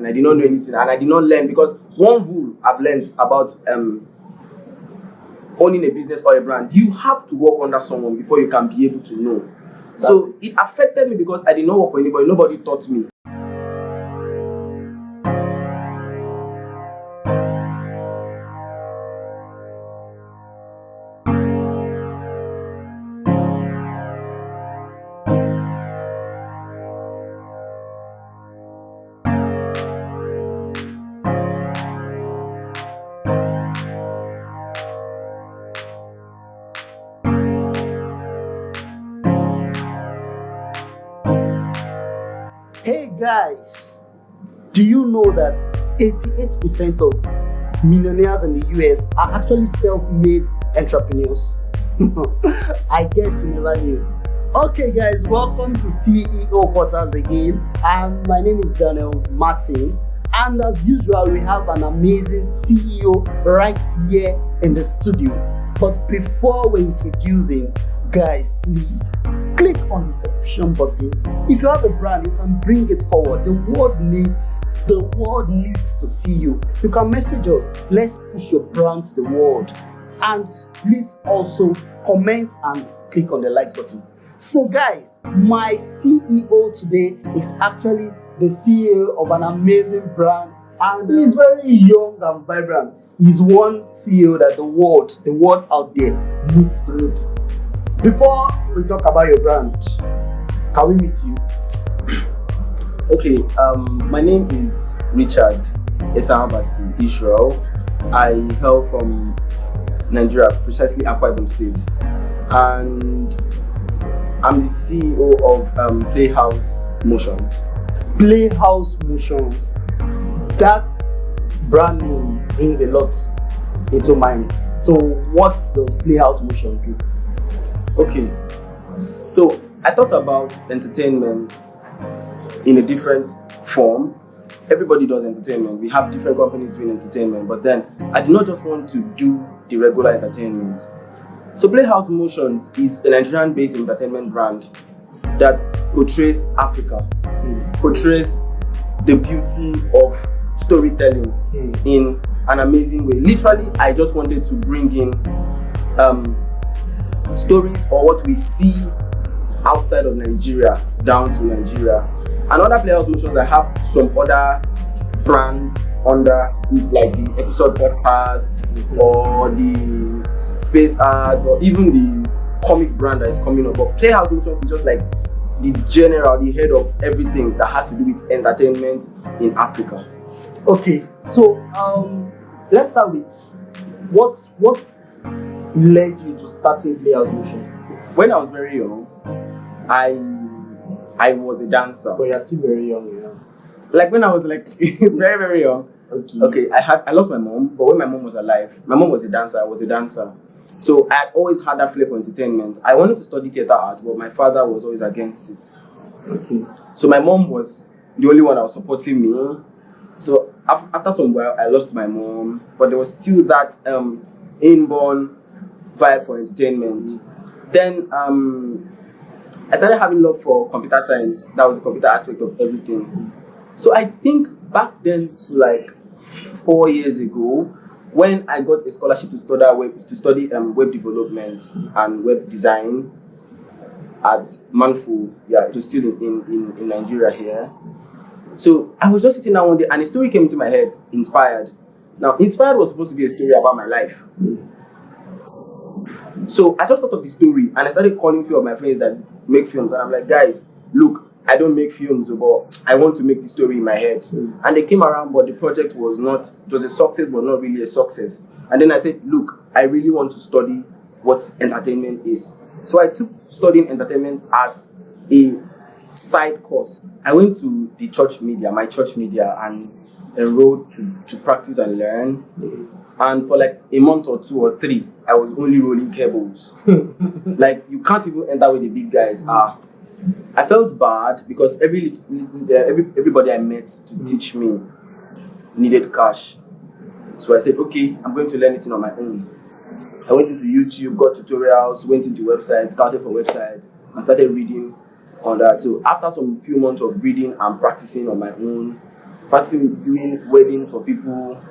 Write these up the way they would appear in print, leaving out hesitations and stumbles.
starting. I did not know anything, and I did not learn, because one rule I've learned about owning a business or a brand, you have to work under someone before you can be able to know. So it affected me because I did not work for anybody. Nobody taught me. Hey guys, do you know that 88% of millionaires in the US are actually self-made entrepreneurs? I guess you never knew. Okay guys, welcome to CEO Quaters again, and my name is Daniel Martin, and as usual we have an amazing CEO right here in the studio. But before we introduce him, guys, please click on the subscription button. If you have a brand, you can bring it forward. The world needs to see you. You can message us. Let's push your brand to the world. And please also comment and click on the like button. So guys, my CEO today is actually the CEO of an amazing brand, and he is very young and vibrant. He's one CEO that the world out there needs to meet. Before we talk about your brand, can we meet you? Okay, my name is Richard Esambasi Israel. I hail from Nigeria, precisely Akwa Ibom State, and I'm the CEO of Playhouse Motions. Playhouse Motions. That brand name brings a lot into mind. So what does Playhouse Motion do? Okay, so I thought about entertainment in a different form. Everybody does entertainment. We have different companies doing entertainment, but then I did not just want to do the regular entertainment. So Playhouse Motions is a Nigerian-based entertainment brand that portrays Africa, portrays the beauty of storytelling in an amazing way. Literally, I just wanted to bring in stories or what we see outside of Nigeria down to Nigeria. And other Playhouse Motions, I have some other brands under. It's like the episode podcast or the space ads or even the comic brand that is coming up. But Playhouse Motions is just like the head of everything that has to do with entertainment in Africa. Okay, so let's start with what led you to starting Playhouse Motion? When I was very young, I was a dancer. But you're still very young, you know. Like when I was like very, very young. Okay, I lost my mom, but when my mom was alive, my mom was a dancer, I was a dancer. So I had always had that flair for entertainment. I wanted to study theatre art, but my father was always against it. Okay. So my mom was the only one that was supporting me. So after some while, I lost my mom, but there was still that inborn vibe for entertainment. Then I started having love for computer science. That was the computer aspect of everything. So I think back then to like 4 years ago, when I got a scholarship to study web development and web design at Manfu, it was still in Nigeria here. So I was just sitting down one day and a story came into my head, Inspired. Now, Inspired was supposed to be a story about my life. So I just thought of the story and I started calling a few of my friends that make films, and I'm like, guys, look, I don't make films, but I want to make the story in my head. And they came around, but the project was it was a success, but not really a success. And then I said, look, I really want to study what entertainment is. So I took studying entertainment as a side course. I went to the my church media, and enrolled to practice and learn. And for like a month or 2 or 3, I was only rolling cables. Like, you can't even enter where the big guys are. I felt bad because everybody I met to teach me needed cash. So I said, okay, I'm going to learn this on my own. I went into YouTube, got tutorials, went into websites, scouted for websites, and started reading on that. So after some few months of reading and practicing on my own, practicing doing weddings for people.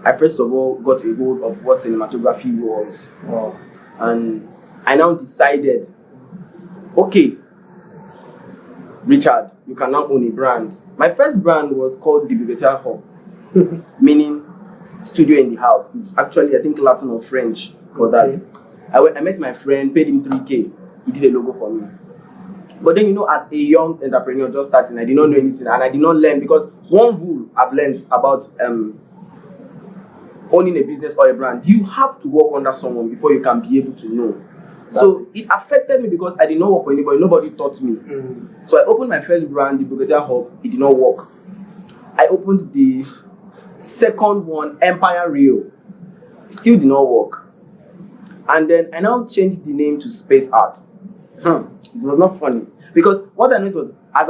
I first of all got a hold of what cinematography was. Wow. And I now decided, okay, Richard, you can now own a brand. My first brand was called the Bibliothèque Hub, meaning studio in the house. It's actually, I think, Latin or French for that. I met my friend, paid him 3K. He did a logo for me. But then, as a young entrepreneur just starting, I did not know anything and I did not learn, because one rule I've learned about owning a business or a brand, you have to work under someone before you can be able to know. So it affected me because I did not work for anybody. Nobody taught me. So I opened my first brand, the Bibliothèque Hub. It did not work. I opened the second one, Empire Rio. Still did not work. And then I now changed the name to Space Art. It was not funny. Because what I noticed was, as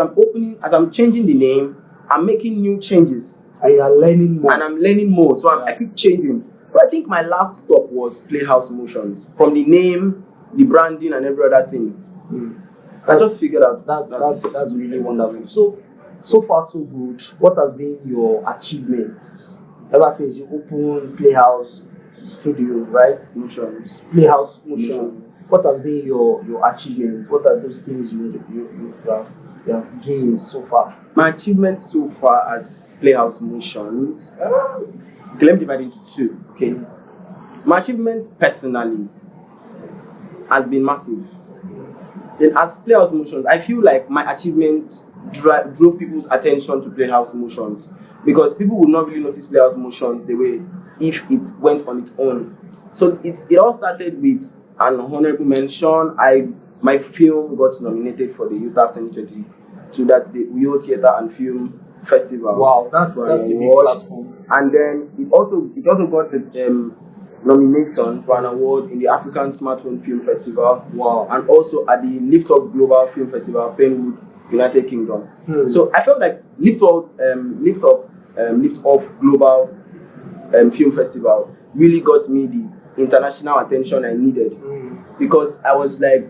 I'm changing the name, I'm making new changes. And you are learning more. And I'm learning more. So I keep changing. So I think my last stop was Playhouse Motions. From the name, the branding, and every other thing. I just figured out that's really wonderful. So far so good. What has been your achievements ever since you opened Playhouse Studios, right? Motions. Playhouse Motions. What has been your achievements? What are those things you have gained so far? My achievements so far as Playhouse Motions. Okay, let me divide it into two. Okay. My achievements personally has been massive. Then as Playhouse Motions, I feel like my achievement drove people's attention to Playhouse Motions, because people would not really notice Playhouse Motions the way if it went on its own. So it all started with an honorable mention. My film got nominated for the UTAF 2022. That's the Uyo Theatre and Film Festival. Wow, that's a big platform. And then it also got the nomination for an award in the African Smartphone Film Festival. Wow. And also at the Lift Up Global Film Festival, Penwood, United Kingdom. So I felt like Lift Off Global Film Festival really got me the international attention I needed, because I was like,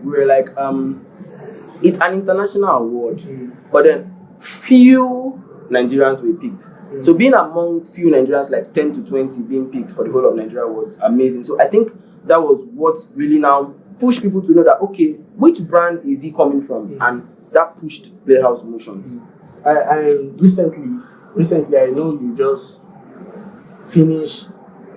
it's an international award, but then few Nigerians were picked. So being among few Nigerians, like 10 to 20 being picked for the whole of Nigeria, was amazing. So I think that was what really now pushed people to know that, okay, which brand is he coming from? And that pushed Playhouse Motions. Recently, I know you just finished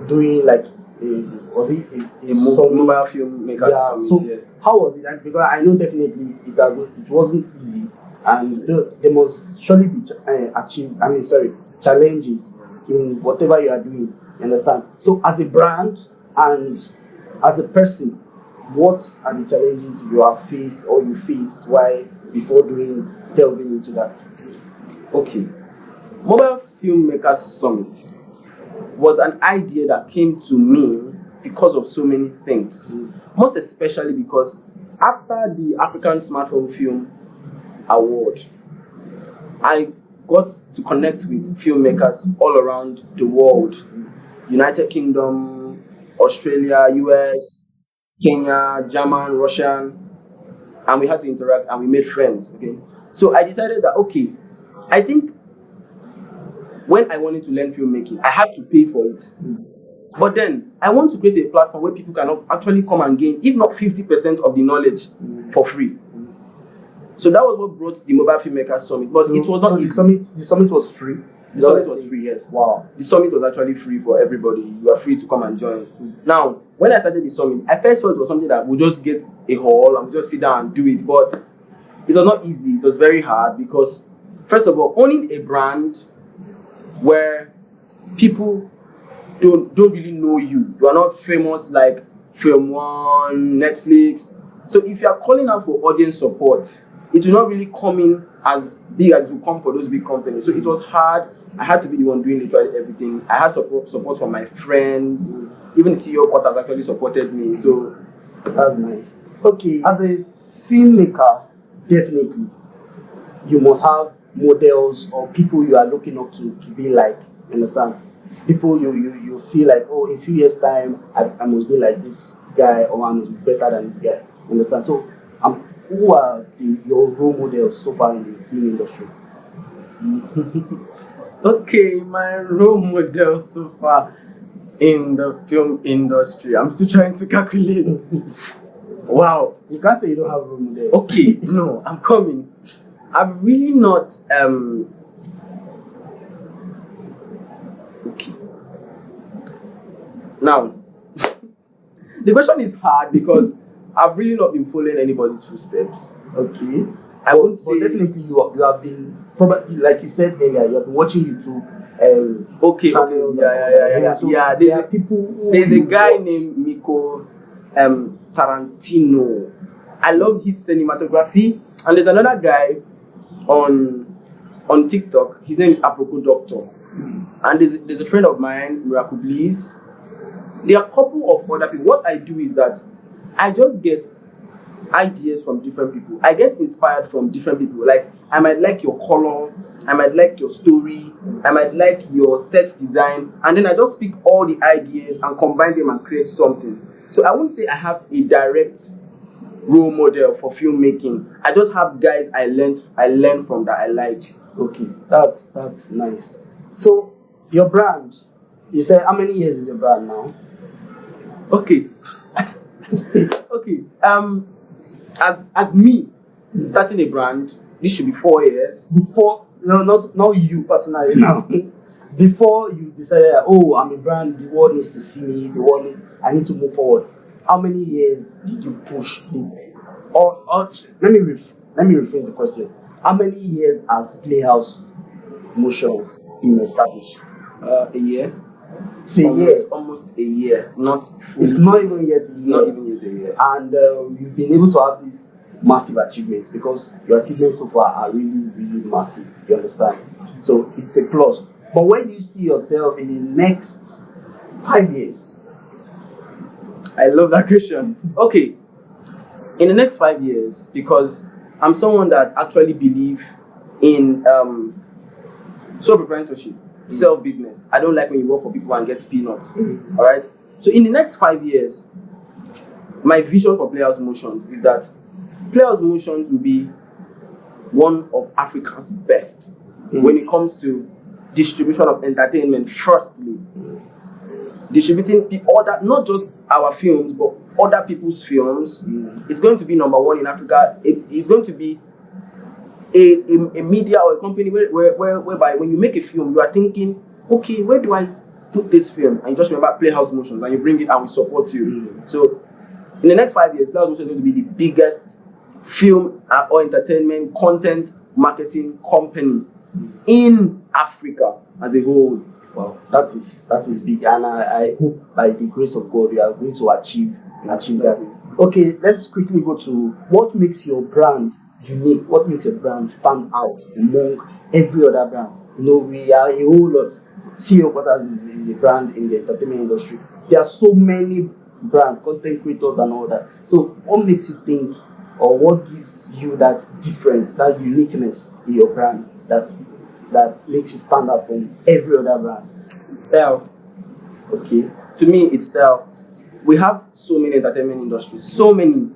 doing like a mobile filmmakers summit. So how was it? And because I know definitely it wasn't easy, and there must surely be challenges in whatever you are doing. You understand? So as a brand and as a person, what are the challenges you have faced or you faced before delving into that? Okay. Mobile Filmmakers Summit was an idea that came to me because of so many things. Most especially because after the African Smartphone Film Award, I got to connect with filmmakers all around the world. United Kingdom, Australia, US, Kenya, German, Russian, and we had to interact and we made friends. Okay, so I decided that, okay, I think when I wanted to learn filmmaking, I had to pay for it. But then I want to create a platform where people can actually come and gain, if not 50% of the knowledge for free. So that was what brought the Mobile Filmmakers Summit. But it was not easy. The summit was free. The summit was free, yes. Wow. The summit was actually free for everybody. You are free to come and join. Now, when I started the summit, I first thought it was something that would just get a hall and we'll just sit down and do it. But it was not easy. It was very hard because, first of all, owning a brand where people don't really know you. You are not famous like Film One, Netflix. So if you are calling out for audience support, it will not really come in as big as it will come for those big companies. So it was hard. I had to be the one doing literally everything. I had support from my friends. Even the CEO Quaters actually supported me. So that's nice. Okay, as a filmmaker, definitely you must have models or people you are looking up to be like. Understand? People you feel like, oh, in a few years' time, I must be like this guy, or I must be better than this guy. Understand? So, who are your role models so far in the film industry? Okay, my role model so far in the film industry. I'm still trying to calculate. Wow. You can't say you don't have role models. Okay, no, I'm coming. I'm really not okay. Now, the question is hard because I've really not been following anybody's footsteps. Okay. I wouldn't say definitely you have been probably, like you said earlier, you have been watching YouTube. Okay. Channels Yeah. So Yeah, there are people. There's a guy named Miko Tarantino. I love his cinematography. And there's another guy on TikTok. His name is Aproko Doctor. And there's a friend of mine, Miracle Bliss. There are a couple of other people. What I do is that I just get ideas from different people. I get inspired from different people. Like, I might like your color, I might like your story, I might like your set design, and then I just pick all the ideas and combine them and create something. So I wouldn't say I have a direct role model for filmmaking. I just have guys I learn from that I like. Okay, that's nice. So your brand, you said how many years is your brand now? Okay. Okay. As me starting a brand, this should be 4 years. Before, no, not you personally now. Before you decided, oh, I'm a brand, the world needs to see me, I need to move forward. How many years did you push? Or let me rephrase the question. How many years has Playhouse Motions been established? A year. It's a year. Almost a year. Not full. It's not even yet. It's not even yet a year. And you've been able to have this massive achievement because your achievements so far are really, really massive. You understand? So it's a plus. But where do you see yourself in the next 5 years? I love that question. Okay. In the next 5 years, because I'm someone that actually believe in sole proprietorship, self-business. I don't like when you work for people and get peanuts. All right? So in the next 5 years, my vision for Playhouse Motions is that Playhouse Motions will be one of Africa's best when it comes to distribution of entertainment. Firstly, distributing other, not just our films, but other people's films. It's going to be number one in Africa. It's going to be a media or a company whereby when you make a film, you are thinking, okay, where do I put this film? And you just remember Playhouse Motions and you bring it and we support you. So in the next 5 years, Playhouse Motions is going to be the biggest film or entertainment content marketing company in Africa as a whole. Wow, that is big, and I hope by the grace of God we are going to achieve that. Okay, let's quickly go to what makes your brand unique. What makes your brand stand out among every other brand? You know, we are a whole lot. CEO Quaters is a brand in the entertainment industry. There are so many brand content creators and all that. So, what makes you think, or what gives you that difference, that uniqueness in your brand that makes you stand out from every other brand? Style. Okay. To me, it's style. We have so many entertainment industries, so many.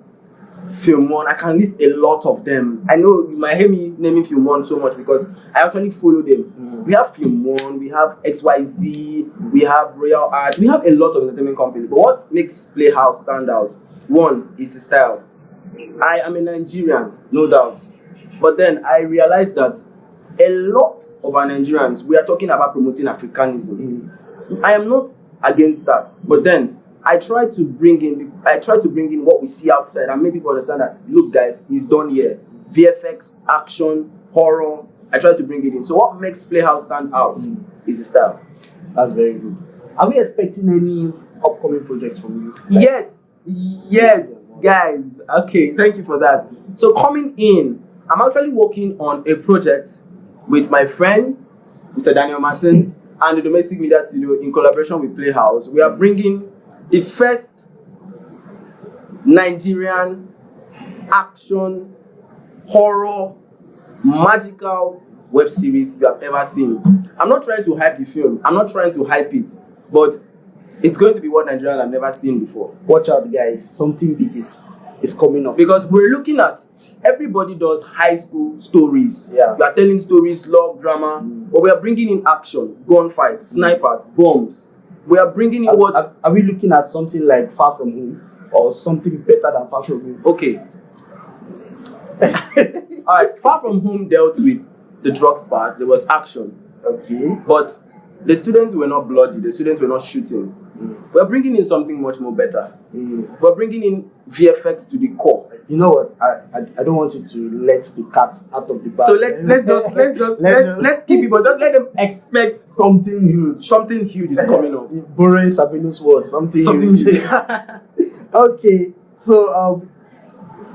Film One, I can list a lot of them. I know you might hear me naming Film One so much because I actually follow them. We have Film One, we have XYZ, we have Royal Arts, we have a lot of entertainment companies. But what makes Playhouse stand out? One is the style. I am a Nigerian, no doubt. But then I realized that a lot of our Nigerians, we are talking about promoting Africanism. I am not against that, but then I try to bring in what we see outside and make people understand that, look guys, it's done here. VFX, action, horror, I try to bring it in. So what makes Playhouse stand out is the style. That's very good. Are we expecting any upcoming projects from you? Yes, guys. Okay, thank you for that. So coming in, I'm actually working on a project with my friend, Mr. Daniel Martins, and the Domestic Media Studio in collaboration with Playhouse. We are bringing the first Nigerian action, horror, magical web series you have ever seen. I'm not trying to hype the film. I'm not trying to hype it. But it's going to be what Nigerians have never seen before. Watch out, guys. Something big is is coming up. Because we're looking at, everybody does high school stories. Yeah. We are telling stories, love, drama, but we are bringing in action, gunfights, snipers, bombs. We are bringing in Are we looking at something like Far From Home or something better than Far From Home? Okay. Alright, Far From Home dealt with the drugs part, there was action. Okay. But the students were not bloody, the students were not shooting. We're bringing in something much more better. We're bringing in VFX to the core. You know what? I don't want you to let the cat out of the bag. So let's keep it, but just let them expect something huge. Something huge is coming up. Borrowing Sabinu's word, something huge. Okay, so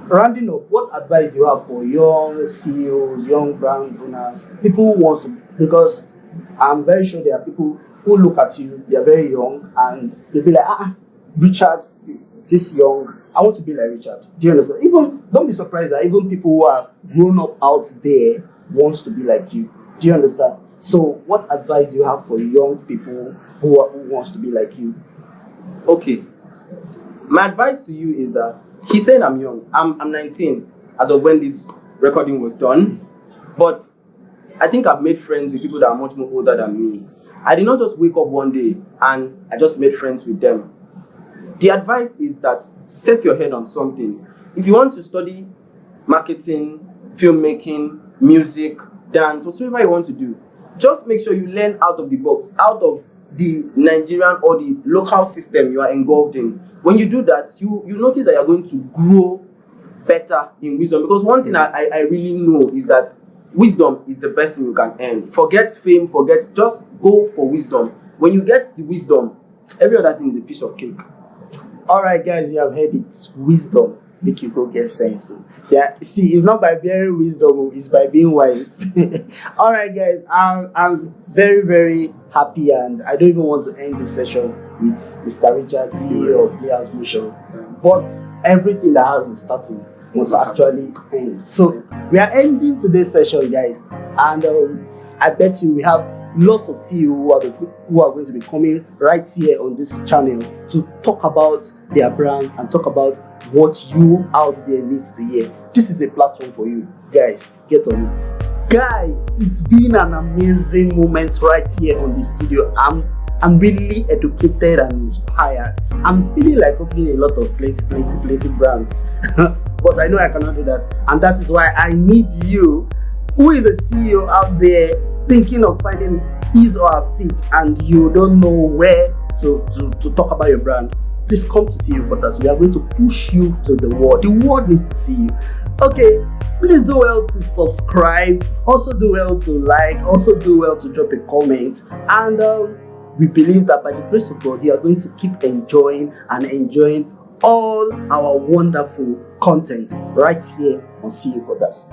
rounding up, what advice do you have for young CEOs, young brand owners, people who wants to? Because I'm very sure there are people who look at you, they are very young, and they'll be like, Richard, this young, I want to be like Richard. Do you understand? Even don't be surprised that even people who are grown up out there wants to be like you. Do you understand? So, what advice do you have for young people who wants to be like you? Okay, my advice to you is that he's saying I'm young. I'm 19 as of when this recording was done, but I think I've made friends with people that are much more older than me. I did not just wake up one day and I just made friends with them. The advice is that set your head on something. If you want to study marketing, filmmaking, music, dance, whatever you want to do, just make sure you learn out of the box, out of the Nigerian or the local system you are engulfed in. When you do that, you notice that you're going to grow better in wisdom. Because one thing I really know is that wisdom is the best thing you can earn. Forget fame, just go for wisdom. When you get the wisdom, every other thing is a piece of cake. All right, guys, you have heard it. Wisdom make you go get sense. Yeah, see, it's not by bearing wisdom, it's by being wise. All right, guys, I'm very, very happy, and I don't even want to end this session with Mr. Richard, CEO of Players Motions. But everything that has a starting must actually end. So we are ending today's session, guys, and I bet you we have lots of CEOs who are going to be coming right here on this channel to talk about their brand and talk about what you out there needs to hear. This is a platform for you, guys. Get on it. Guys, it's been an amazing moment right here on the studio. I'm really educated and inspired. I'm feeling like opening a lot of plenty brands. But I know I cannot do that. And that is why I need you, who is a CEO out there thinking of finding his or her feet and you don't know where to talk about your brand. Please come to CEO Quaters. We are going to push you to the world. The world needs to see you. Okay, please do well to subscribe. Also do well to like. Also do well to drop a comment. And we believe that by the grace of God, you are going to keep enjoying all our wonderful content right here on CEO Quaters.